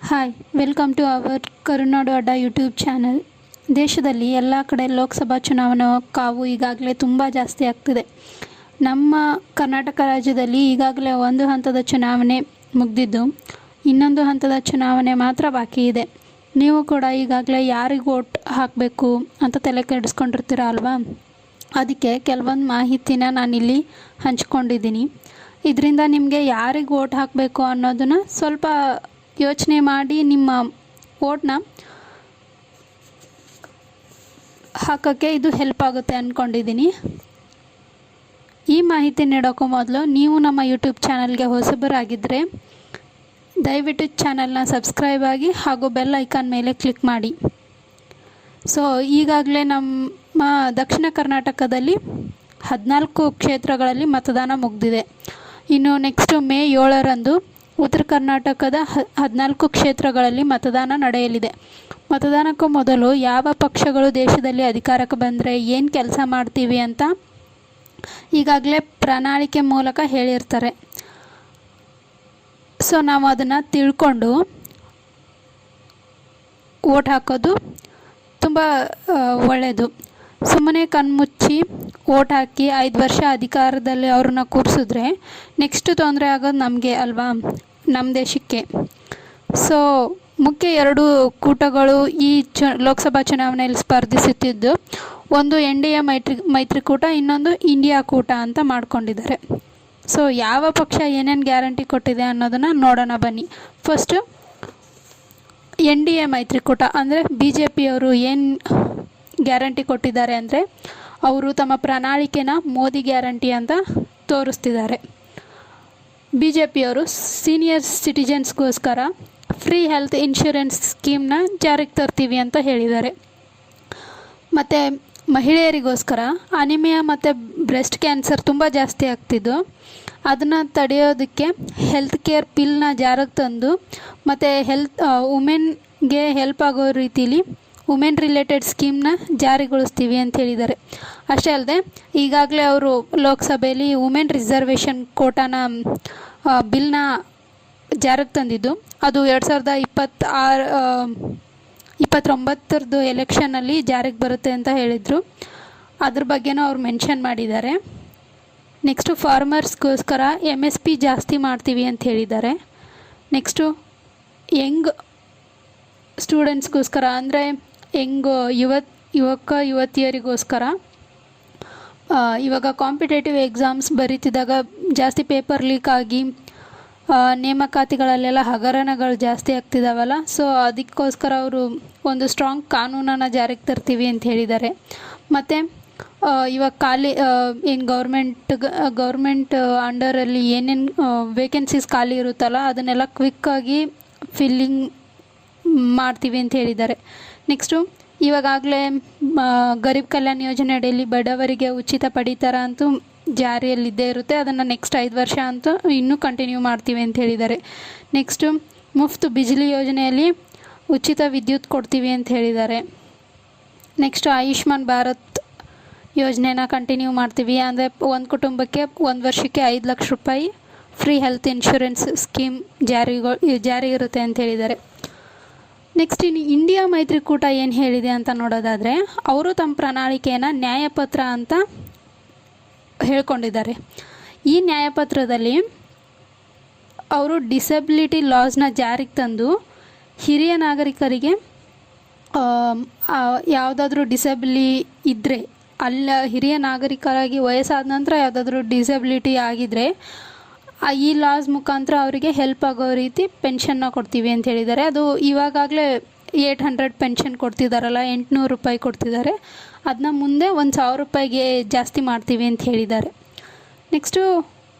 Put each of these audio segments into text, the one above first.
Hi welcome to our ಕರುನಾಡು ಅಡ್ಡ YouTube channel. ದೇಶದಲ್ಲಿ ಎಲ್ಲ ಕಡೆ ಲೋಕಸಭಾ ಚುನಾವಣಾ ಕಾವು ಈಗಾಗಲೇ ತುಂಬ ಜಾಸ್ತಿ ಆಗ್ತಿದೆ. ನಮ್ಮ ಕರ್ನಾಟಕ ರಾಜ್ಯದಲ್ಲಿ ಈಗಾಗಲೇ ಒಂದು ಹಂತದ ಚುನಾವಣೆ ಮುಗಿದಿದ್ದು ಇನ್ನೊಂದು ಹಂತದ ಚುನಾವಣೆ ಮಾತ್ರ ಬಾಕಿ ಇದೆ. ನೀವು ಕೂಡ ಈಗಾಗಲೇ ಯಾರಿಗೆ ವೋಟ್ ಹಾಕಬೇಕು ಅಂತ ತಲೆ ಕೆಡಿಸ್ಕೊಂಡಿರ್ತೀರ ಅಲ್ವಾ? ಅದಕ್ಕೆ ಕೆಲವೊಂದು ಮಾಹಿತಿನ ನಾನಿಲ್ಲಿ ಹಂಚ್ಕೊಂಡಿದ್ದೀನಿ. ಇದರಿಂದ ನಿಮಗೆ ಯಾರಿಗೆ ವೋಟ್ ಹಾಕಬೇಕು ಅನ್ನೋದನ್ನು ಸ್ವಲ್ಪ ಯೋಚನೆ ಮಾಡಿ ನಿಮ್ಮ ವೋಟ್ನ ಹಾಕೋಕ್ಕೆ ಇದು ಹೆಲ್ಪ್ ಆಗುತ್ತೆ ಅಂದ್ಕೊಂಡಿದ್ದೀನಿ. ಈ ಮಾಹಿತಿ ನೀಡೋಕ್ಕೂ ಮೊದಲು ನೀವು ನಮ್ಮ ಯೂಟ್ಯೂಬ್ ಚಾನಲ್ಗೆ ಹೊಸಬರಾಗಿದ್ದರೆ ದಯವಿಟ್ಟು ಚಾನಲ್ನ ಸಬ್ಸ್ಕ್ರೈಬ್ ಆಗಿ ಹಾಗೂ ಬೆಲ್ ಐಕಾನ್ ಮೇಲೆ ಕ್ಲಿಕ್ ಮಾಡಿ. ಸೊ ಈಗಾಗಲೇ ನಮ್ಮ ದಕ್ಷಿಣ ಕರ್ನಾಟಕದಲ್ಲಿ 14 ಕ್ಷೇತ್ರಗಳಲ್ಲಿ ಮತದಾನ ಮುಗಿದಿದೆ. ಇನ್ನು ನೆಕ್ಸ್ಟು ಮೇ 7ರಂದು ಉತ್ತರ ಕರ್ನಾಟಕದ 14 ಕ್ಷೇತ್ರಗಳಲ್ಲಿ ಮತದಾನ ನಡೆಯಲಿದೆ. ಮತದಾನಕ್ಕೂ ಮೊದಲು ಯಾವ ಪಕ್ಷಗಳು ದೇಶದಲ್ಲಿ ಅಧಿಕಾರಕ್ಕೆ ಬಂದರೆ ಏನು ಕೆಲಸ ಮಾಡ್ತೀವಿ ಅಂತ ಈಗಾಗಲೇ ಪ್ರಣಾಳಿಕೆ ಮೂಲಕ ಹೇಳಿರ್ತಾರೆ. ಸೊ ನಾವು ಅದನ್ನು ತಿಳ್ಕೊಂಡು ವೋಟ್ ಹಾಕೋದು ತುಂಬ ಒಳ್ಳೆಯದು. ಸುಮ್ಮನೆ ಕಣ್ಮುಚ್ಚಿ ವೋಟ್ ಹಾಕಿ 5 ವರ್ಷ ಅಧಿಕಾರದಲ್ಲಿ ಅವ್ರನ್ನ ಕೂರಿಸಿದ್ರೆ ನೆಕ್ಸ್ಟ್ ತೊಂದರೆ ಆಗೋದು ನಮಗೆ ಅಲ್ವಾ, ನಮ್ಮ ದೇಶಕ್ಕೆ. ಸೊ ಮುಖ್ಯ 2 ಕೂಟಗಳು ಈ ಲೋಕಸಭಾ ಚುನಾವಣೆಯಲ್ಲಿ ಸ್ಪರ್ಧಿಸುತ್ತಿದ್ದು, ಒಂದು NDA ಮೈತ್ರಿಕೂಟ, ಇನ್ನೊಂದು ಇಂಡಿಯಾ ಕೂಟ ಅಂತ ಮಾಡ್ಕೊಂಡಿದ್ದಾರೆ. ಸೊ ಯಾವ ಪಕ್ಷ ಏನೇನು ಗ್ಯಾರಂಟಿ ಕೊಟ್ಟಿದೆ ಅನ್ನೋದನ್ನು ನೋಡೋಣ ಬನ್ನಿ. ಫಸ್ಟು NDA ಮೈತ್ರಿಕೂಟ ಅಂದರೆ BJP ಅವರು ಏನು ಗ್ಯಾರಂಟಿ ಕೊಟ್ಟಿದ್ದಾರೆ ಅಂದರೆ, ಅವರು ತಮ್ಮ ಪ್ರಣಾಳಿಕೆನ ಮೋದಿ ಗ್ಯಾರಂಟಿ ಅಂತ ತೋರಿಸ್ತಿದ್ದಾರೆ. BJP ಅವರು ಸೀನಿಯರ್ ಸಿಟಿಜನ್ಸ್ಗೋಸ್ಕರ ಫ್ರೀ ಹೆಲ್ತ್ ಇನ್ಶೂರೆನ್ಸ್ ಸ್ಕೀಮ್ನ ಜಾರಿಗೆ ತರ್ತೀವಿ ಅಂತ ಹೇಳಿದ್ದಾರೆ. ಮತ್ತು ಮಹಿಳೆಯರಿಗೋಸ್ಕರ ಅನಿಮಿಯಾ ಮತ್ತು ಬ್ರೆಸ್ಟ್ ಕ್ಯಾನ್ಸರ್ ತುಂಬ ಜಾಸ್ತಿ ಆಗ್ತಿದ್ದು, ಅದನ್ನು ತಡೆಯೋದಕ್ಕೆ ಹೆಲ್ತ್ ಕೇರ್ ಪಿಲ್ನ ಜಾರಿಗೆ ತಂದು ಮತ್ತು ವುಮೆನ್ಗೆ ಹೆಲ್ಪ್ ಆಗೋ ರೀತಿಲಿ ವುಮೆನ್ ರಿಲೇಟೆಡ್ ಸ್ಕೀಮ್ನ ಜಾರಿಗೊಳಿಸ್ತೀವಿ ಅಂತ ಹೇಳಿದ್ದಾರೆ. ಅಷ್ಟೇ ಅಲ್ಲದೆ ಈಗಾಗಲೇ ಅವರು ಲೋಕಸಭೆಯಲ್ಲಿ ವುಮೆನ್ ರಿಸರ್ವೇಷನ್ ಕೋಟಾನ ಬಿಲ್ನ ಜಾರಿಗೆ ತಂದಿದ್ದು, ಅದು 2029 ಎಲೆಕ್ಷನಲ್ಲಿ ಜಾರಿಗೆ ಬರುತ್ತೆ ಅಂತ ಹೇಳಿದರು. ಅದ್ರ ಬಗ್ಗೆನೂ ಅವ್ರು ಮೆನ್ಷನ್ ಮಾಡಿದ್ದಾರೆ. ನೆಕ್ಸ್ಟು ಫಾರ್ಮರ್ಸ್ಗೋಸ್ಕರ MSP ಜಾಸ್ತಿ ಮಾಡ್ತೀವಿ ಅಂತ ಹೇಳಿದ್ದಾರೆ. ನೆಕ್ಸ್ಟು ಯಂಗ್ ಸ್ಟೂಡೆಂಟ್ಸ್ಗೋಸ್ಕರ ಅಂದರೆ ಯುವತಿಯರಿಗೋಸ್ಕರ ಇವಾಗ ಕಾಂಪಿಟೇಟಿವ್ ಎಕ್ಸಾಮ್ಸ್ ಬರೀತಿದ್ದಾಗ ಜಾಸ್ತಿ ಪೇಪರ್ ಲೀಕ್ ಆಗಿ ನೇಮಕಾತಿಗಳಲ್ಲೆಲ್ಲ ಹಗರಣಗಳು ಜಾಸ್ತಿ ಆಗ್ತಿದ್ದಾವಲ್ಲ, ಸೊ ಅದಕ್ಕೋಸ್ಕರ ಅವರು ಒಂದು ಸ್ಟ್ರಾಂಗ್ ಕಾನೂನನ್ನು ಜಾರಿಗೆ ತರ್ತೀವಿ ಅಂತ ಹೇಳಿದ್ದಾರೆ. ಮತ್ತು ಇವಾಗ ಏನು ಗೌರ್ಮೆಂಟ್ ಅಂಡರಲ್ಲಿ ಏನೇನು ವೇಕೆನ್ಸೀಸ್ ಖಾಲಿ ಇರುತ್ತಲ್ಲ ಅದನ್ನೆಲ್ಲ ಕ್ವಿಕ್ಕಾಗಿ ಫಿಲ್ಲಿಂಗ್ ಮಾಡ್ತೀವಿ ಅಂತ ಹೇಳಿದ್ದಾರೆ. ನೆಕ್ಸ್ಟು ಇವಾಗಲೇ ಗರೀಬ್ ಕಲ್ಯಾಣ ಯೋಜನೆ ಅಡಿಯಲ್ಲಿ ಬಡವರಿಗೆ ಉಚಿತ ಪಡಿತರ ಅಂತೂ ಜಾರಿಯಲ್ಲಿದ್ದೇ ಇರುತ್ತೆ. ಅದನ್ನು ನೆಕ್ಸ್ಟ್ 5 ವರ್ಷ ಅಂತೂ ಇನ್ನೂ ಕಂಟಿನ್ಯೂ ಮಾಡ್ತೀವಿ ಅಂತ ಹೇಳಿದ್ದಾರೆ. ನೆಕ್ಸ್ಟು ಮುಫ್ತ್ ಬಿಜ್ಲಿ ಯೋಜನೆಯಲ್ಲಿ ಉಚಿತ ವಿದ್ಯುತ್ ಕೊಡ್ತೀವಿ ಅಂತ ಹೇಳಿದ್ದಾರೆ. ನೆಕ್ಸ್ಟು ಆಯುಷ್ಮಾನ್ ಭಾರತ್ ಯೋಜನೆನ ಕಂಟಿನ್ಯೂ ಮಾಡ್ತೀವಿ, ಅಂದರೆ ಒಂದು ಕುಟುಂಬಕ್ಕೆ 1 ವರ್ಷಕ್ಕೆ 5 ಲಕ್ಷ ರೂಪಾಯಿ ಫ್ರೀ ಹೆಲ್ತ್ ಇನ್ಶೂರೆನ್ಸ್ ಸ್ಕೀಮ್ ಜಾರಿ ಇರುತ್ತೆ ಅಂತ ಹೇಳಿದ್ದಾರೆ. ನೆಕ್ಸ್ಟ್ ಇನ್ನು ಇಂಡಿಯಾ ಮೈತ್ರಿಕೂಟ ಏನು ಹೇಳಿದೆ ಅಂತ ನೋಡೋದಾದರೆ, ಅವರು ತಮ್ಮ ಪ್ರಣಾಳಿಕೆಯನ್ನು ನ್ಯಾಯಪತ್ರ ಅಂತ ಹೇಳ್ಕೊಂಡಿದ್ದಾರೆ. ಈ ನ್ಯಾಯಪತ್ರದಲ್ಲಿ ಅವರು ಡಿಸಬಿಲಿಟಿ ಲಾಸ್ನ ಜಾರಿಗೆ ತಂದು ಹಿರಿಯ ನಾಗರಿಕರಿಗೆ ಯಾವುದಾದ್ರೂ ಡಿಸಬಿಲಿ ಇದ್ದರೆ, ಹಿರಿಯ ನಾಗರಿಕರಾಗಿ ವಯಸ್ಸಾದ ನಂತರ ಯಾವುದಾದ್ರೂ ಡಿಸಬಿಲಿಟಿ ಆಗಿದ್ದರೆ ಈ ಲಾಸ್ ಮುಖಾಂತರ ಅವರಿಗೆ ಹೆಲ್ಪ್ ಆಗೋ ರೀತಿ ಪೆನ್ಷನ್ನ ಕೊಡ್ತೀವಿ ಅಂತ ಹೇಳಿದ್ದಾರೆ. ಅದು ಇವಾಗಲೇ 800 ಪೆನ್ಷನ್ ಕೊಡ್ತಿದ್ದಾರಲ್ಲ, 800 ರೂಪಾಯಿ ಕೊಡ್ತಿದ್ದಾರೆ. ಅದನ್ನ ಮುಂದೆ 1000 ರೂಪಾಯಿಗೆ ಜಾಸ್ತಿ ಮಾಡ್ತೀವಿ ಅಂತ ಹೇಳಿದ್ದಾರೆ. ನೆಕ್ಸ್ಟು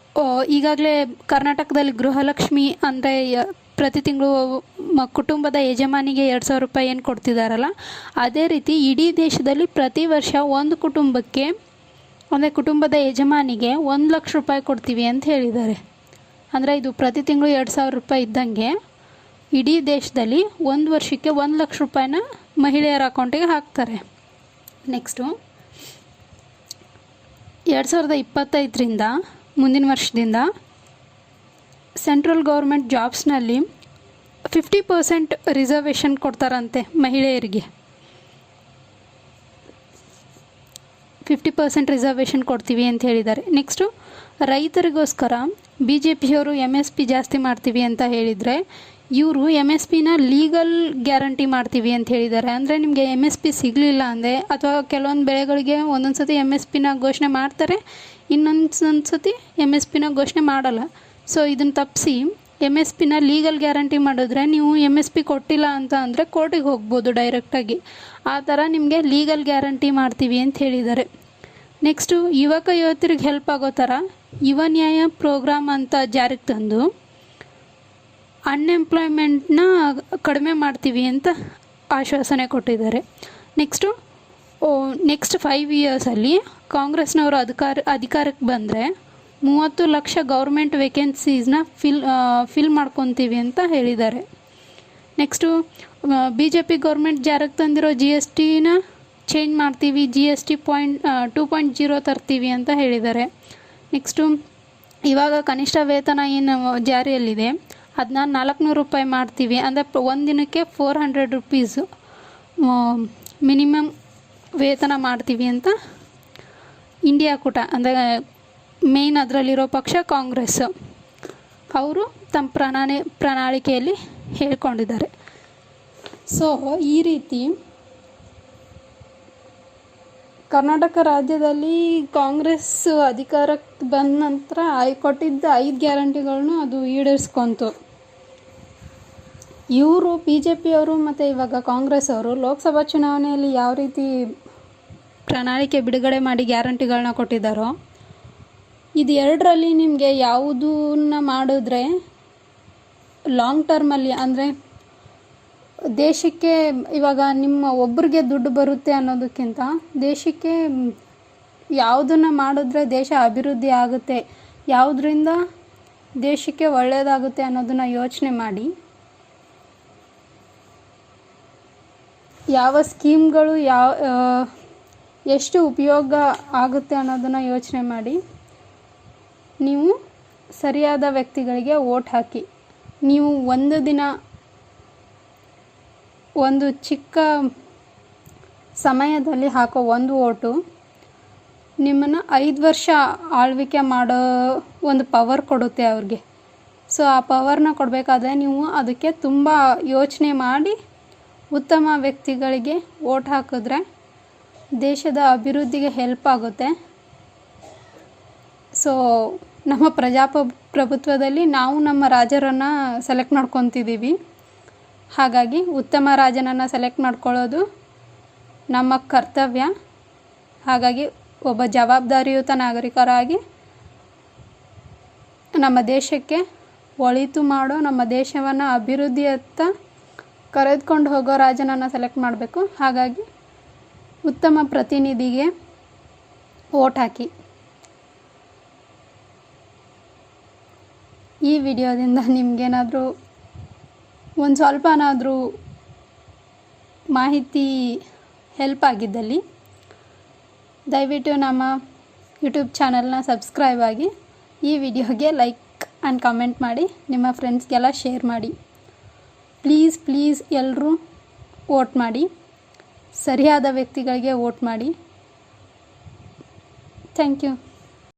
ಈಗಾಗಲೇ ಕರ್ನಾಟಕದಲ್ಲಿ ಗೃಹಲಕ್ಷ್ಮಿ ಅಂದರೆ ಪ್ರತಿ ತಿಂಗಳು ಕುಟುಂಬದ ಯಜಮಾನಿಗೆ 2000 ರೂಪಾಯಿ ಏನು ಕೊಡ್ತಿದ್ದಾರಲ್ಲ, ಅದೇ ರೀತಿ ಇಡೀ ದೇಶದಲ್ಲಿ ಪ್ರತಿ ವರ್ಷ ಒಂದು ಕುಟುಂಬಕ್ಕೆ ಅಂದರೆ ಕುಟುಂಬದ ಯಜಮಾನಿಗೆ 1 ಲಕ್ಷ ರೂಪಾಯಿ ಕೊಡ್ತೀವಿ ಅಂತ ಹೇಳಿದ್ದಾರೆ. ಅಂದರೆ ಇದು ಪ್ರತಿ ತಿಂಗಳು 2000 ರೂಪಾಯಿ ಇದ್ದಂಗೆ ಇಡೀ ದೇಶದಲ್ಲಿ 1 ವರ್ಷಕ್ಕೆ 1 ಲಕ್ಷ ರೂಪಾಯಿನ ಮಹಿಳೆಯರ ಅಕೌಂಟಿಗೆ ಹಾಕ್ತಾರೆ. ನೆಕ್ಸ್ಟು 2025ರಿಂದ ಮುಂದಿನ ವರ್ಷದಿಂದ ಸೆಂಟ್ರಲ್ ಗೌರ್ಮೆಂಟ್ ಜಾಬ್ಸ್ನಲ್ಲಿ 50% ರಿಸರ್ವೇಷನ್ ಕೊಡ್ತಾರಂತೆ ಮಹಿಳೆಯರಿಗೆ. 50% ರಿಸರ್ವೇಷನ್ ಕೊಡ್ತೀವಿ ಅಂತ ಹೇಳಿದ್ದಾರೆ. ನೆಕ್ಸ್ಟು ರೈತರಿಗೋಸ್ಕರ BJPಯವರು MSP ಜಾಸ್ತಿ ಮಾಡ್ತೀವಿ ಅಂತ ಹೇಳಿದರೆ, ಇವರು MSPನ ಲೀಗಲ್ ಗ್ಯಾರಂಟಿ ಮಾಡ್ತೀವಿ ಅಂತ ಹೇಳಿದ್ದಾರೆ. ಅಂದರೆ ನಿಮಗೆ MSP ಸಿಗಲಿಲ್ಲ ಅಂದರೆ, ಅಥವಾ ಕೆಲವೊಂದು ಬೆಳೆಗಳಿಗೆ ಒಂದೊಂದು ಸತಿ MSPನ ಘೋಷಣೆ ಮಾಡ್ತಾರೆ, ಇನ್ನೊಂದು ಸತಿ MSPನ ಘೋಷಣೆ ಮಾಡಲ್ಲ. ಸೊ ಇದನ್ನು ತಪ್ಪಿಸಿ MSPನ ಲೀಗಲ್ ಗ್ಯಾರಂಟಿ ಮಾಡಿದ್ರೆ, ನೀವು MSP ಕೊಟ್ಟಿಲ್ಲ ಅಂತ ಅಂದರೆ ಕೋರ್ಟಿಗೆ ಹೋಗ್ಬೋದು ಡೈರೆಕ್ಟಾಗಿ. ಆ ಥರ ನಿಮಗೆ ಲೀಗಲ್ ಗ್ಯಾರಂಟಿ ಮಾಡ್ತೀವಿ ಅಂತ ಹೇಳಿದ್ದಾರೆ. ನೆಕ್ಸ್ಟು ಯುವಕರಿಗೆ ಹೆಲ್ಪ್ ಆಗೋ ಥರ ಯುವ ನ್ಯಾಯ ಪ್ರೋಗ್ರಾಮ್ ಅಂತ ಜಾರಿಗೆ ತಂದು ಅನ್ಎಂಪ್ಲಾಯ್ಮೆಂಟ್ನ ಕಡಿಮೆ ಮಾಡ್ತೀವಿ ಅಂತ ಆಶ್ವಾಸನೆ ಕೊಟ್ಟಿದ್ದಾರೆ. ನೆಕ್ಸ್ಟ್ 5 ಇಯರ್ಸಲ್ಲಿ ಕಾಂಗ್ರೆಸ್ನವರು ಅಧಿಕಾರಕ್ಕೆ ಬಂದರೆ 30 ಲಕ್ಷ ಗೌರ್ಮೆಂಟ್ ವೇಕೆನ್ಸೀಸ್ನ ಫಿಲ್ ಮಾಡ್ಕೊತೀವಿ ಅಂತ ಹೇಳಿದ್ದಾರೆ. ನೆಕ್ಸ್ಟು BJP ಗೌರ್ಮೆಂಟ್ ಜಾರಿಗೆ ತಂದಿರೋ GSTನ ಚೇಂಜ್ ಮಾಡ್ತೀವಿ, GST 2.0 ತರ್ತೀವಿ ಅಂತ ಹೇಳಿದ್ದಾರೆ. ನೆಕ್ಸ್ಟು ಇವಾಗ ಕನಿಷ್ಠ ವೇತನ ಏನು ಜಾರಿಯಲ್ಲಿದೆ ಅದನ್ನ 400 ರೂಪಾಯಿ ಮಾಡ್ತೀವಿ, ಅಂದರೆ ಒಂದು ದಿನಕ್ಕೆ 400 ರುಪೀಸು ಮಿನಿಮಮ್ ವೇತನ ಮಾಡ್ತೀವಿ ಅಂತ ಇಂಡಿಯಾ ಕೂಟ, ಅಂದರೆ ಮೇಯ್ನ್ ಅದರಲ್ಲಿರೋ ಪಕ್ಷ ಕಾಂಗ್ರೆಸ್ ಅವರು ತಮ್ಮ ಪ್ರಣಾಳಿಕೆಯಲ್ಲಿ ಹೇಳ್ಕೊಂಡಿದ್ದಾರೆ. ಸೊ ಈ ರೀತಿ ಕರ್ನಾಟಕ ರಾಜ್ಯದಲ್ಲಿ ಕಾಂಗ್ರೆಸ್ ಅಧಿಕಾರಕ್ಕೆ ಬಂದ ನಂತರ ಕೊಟ್ಟಿದ್ದ 5 ಗ್ಯಾರಂಟಿಗಳನ್ನೂ ಅದು ಈಡೇರಿಸ್ಕೊಂತು. ಇವರು BJPಯವರು ಮತ್ತು ಇವಾಗ ಕಾಂಗ್ರೆಸ್ ಅವರು ಲೋಕಸಭಾ ಚುನಾವಣೆಯಲ್ಲಿ ಯಾವ ರೀತಿ ಪ್ರಣಾಳಿಕೆ ಬಿಡುಗಡೆ ಮಾಡಿ ಗ್ಯಾರಂಟಿಗಳನ್ನ ಕೊಟ್ಟಿದ್ದಾರೋ, ಇದು ಎರಡರಲ್ಲಿ ನಿಮಗೆ ಯಾವುದನ್ನ ಮಾಡಿದ್ರೆ ಲಾಂಗ್ ಟರ್ಮಲ್ಲಿ, ಅಂದರೆ ದೇಶಕ್ಕೆ ಇವಾಗ ನಿಮ್ಮ ಒಬ್ಬರಿಗೆ ದುಡ್ಡು ಬರುತ್ತೆ ಅನ್ನೋದಕ್ಕಿಂತ ದೇಶಕ್ಕೆ ಯಾವುದನ್ನು ಮಾಡಿದ್ರೆ ದೇಶ ಅಭಿವೃದ್ಧಿ ಆಗುತ್ತೆ, ಯಾವುದರಿಂದ ದೇಶಕ್ಕೆ ಒಳ್ಳೆಯದಾಗುತ್ತೆ ಅನ್ನೋದನ್ನು ಯೋಚನೆ ಮಾಡಿ, ಯಾವ ಸ್ಕೀಮ್ಗಳು ಎಷ್ಟು ಉಪಯೋಗ ಆಗುತ್ತೆ ಅನ್ನೋದನ್ನು ಯೋಚನೆ ಮಾಡಿ ನೀವು ಸರಿಯಾದ ವ್ಯಕ್ತಿಗಳಿಗೆ ವೋಟ್ ಹಾಕಿ. ನೀವು ಒಂದು ದಿನ ಒಂದು ಚಿಕ್ಕ ಸಮಯದಲ್ಲಿ ಹಾಕೋ ಒಂದು ವೋಟು ನಿಮ್ಮನ್ನು 5 ವರ್ಷ ಆಳ್ವಿಕೆ ಮಾಡೋ ಒಂದು ಪವರ್ ಕೊಡುತ್ತೆ ಅವ್ರಿಗೆ. ಸೊ ಆ ಪವರ್ನ ಕೊಡಬೇಕಾದ್ರೆ ನೀವು ಅದಕ್ಕೆ ತುಂಬ ಯೋಚನೆ ಮಾಡಿ ಉತ್ತಮ ವ್ಯಕ್ತಿಗಳಿಗೆ ವೋಟ್ ಹಾಕಿದ್ರೆ ದೇಶದ ಅಭಿವೃದ್ಧಿಗೆ ಹೆಲ್ಪ್ ಆಗುತ್ತೆ. ಸೊ ನಮ್ಮ ಪ್ರಜಾಪ್ರಭುತ್ವದಲ್ಲಿ ನಾವು ನಮ್ಮ ರಾಜರನ್ನು ಸೆಲೆಕ್ಟ್ ಮಾಡ್ಕೊತಿದ್ದೀವಿ. ಹಾಗಾಗಿ ಉತ್ತಮ ರಾಜನನ್ನು ಸೆಲೆಕ್ಟ್ ಮಾಡ್ಕೊಳ್ಳೋದು ನಮ್ಮ ಕರ್ತವ್ಯ. ಹಾಗಾಗಿ ಒಬ್ಬ ಜವಾಬ್ದಾರಿಯುತ ನಾಗರಿಕರಾಗಿ ನಮ್ಮ ದೇಶಕ್ಕೆ ಒಳಿತು ಮಾಡೋ, ನಮ್ಮ ದೇಶವನ್ನು ಅಭಿವೃದ್ಧಿಯತ್ತ ಕರೆದುಕೊಂಡು ಹೋಗೋ ರಾಜನನ್ನು ಸೆಲೆಕ್ಟ್ ಮಾಡಬೇಕು. ಹಾಗಾಗಿ ಉತ್ತಮ ಪ್ರತಿನಿಧಿಗೆ ವೋಟ್ ಹಾಕಿ. ಈ ವಿಡಿಯೋದಿಂದ ನಿಮಗೇನಾದರೂ ಒಂದು ಸ್ವಲ್ಪನಾದರೂ ಮಾಹಿತಿ ಹೆಲ್ಪ್ ಆಗಿದ್ದಲ್ಲಿ ದಯವಿಟ್ಟು ನಮ್ಮ ಯೂಟ್ಯೂಬ್ ಚಾನಲ್ನ ಸಬ್ಸ್ಕ್ರೈಬ್ ಆಗಿ, ಈ ವಿಡಿಯೋಗೆ ಲೈಕ್ ಆ್ಯಂಡ್ ಕಮೆಂಟ್ ಮಾಡಿ, ನಿಮ್ಮ ಫ್ರೆಂಡ್ಸ್ಗೆಲ್ಲ ಶೇರ್ ಮಾಡಿ. ಪ್ಲೀಸ್ ಎಲ್ಲರೂ ವೋಟ್ ಮಾಡಿ, ಸರಿಯಾದ ವ್ಯಕ್ತಿಗಳಿಗೆ ವೋಟ್ ಮಾಡಿ. Thank you.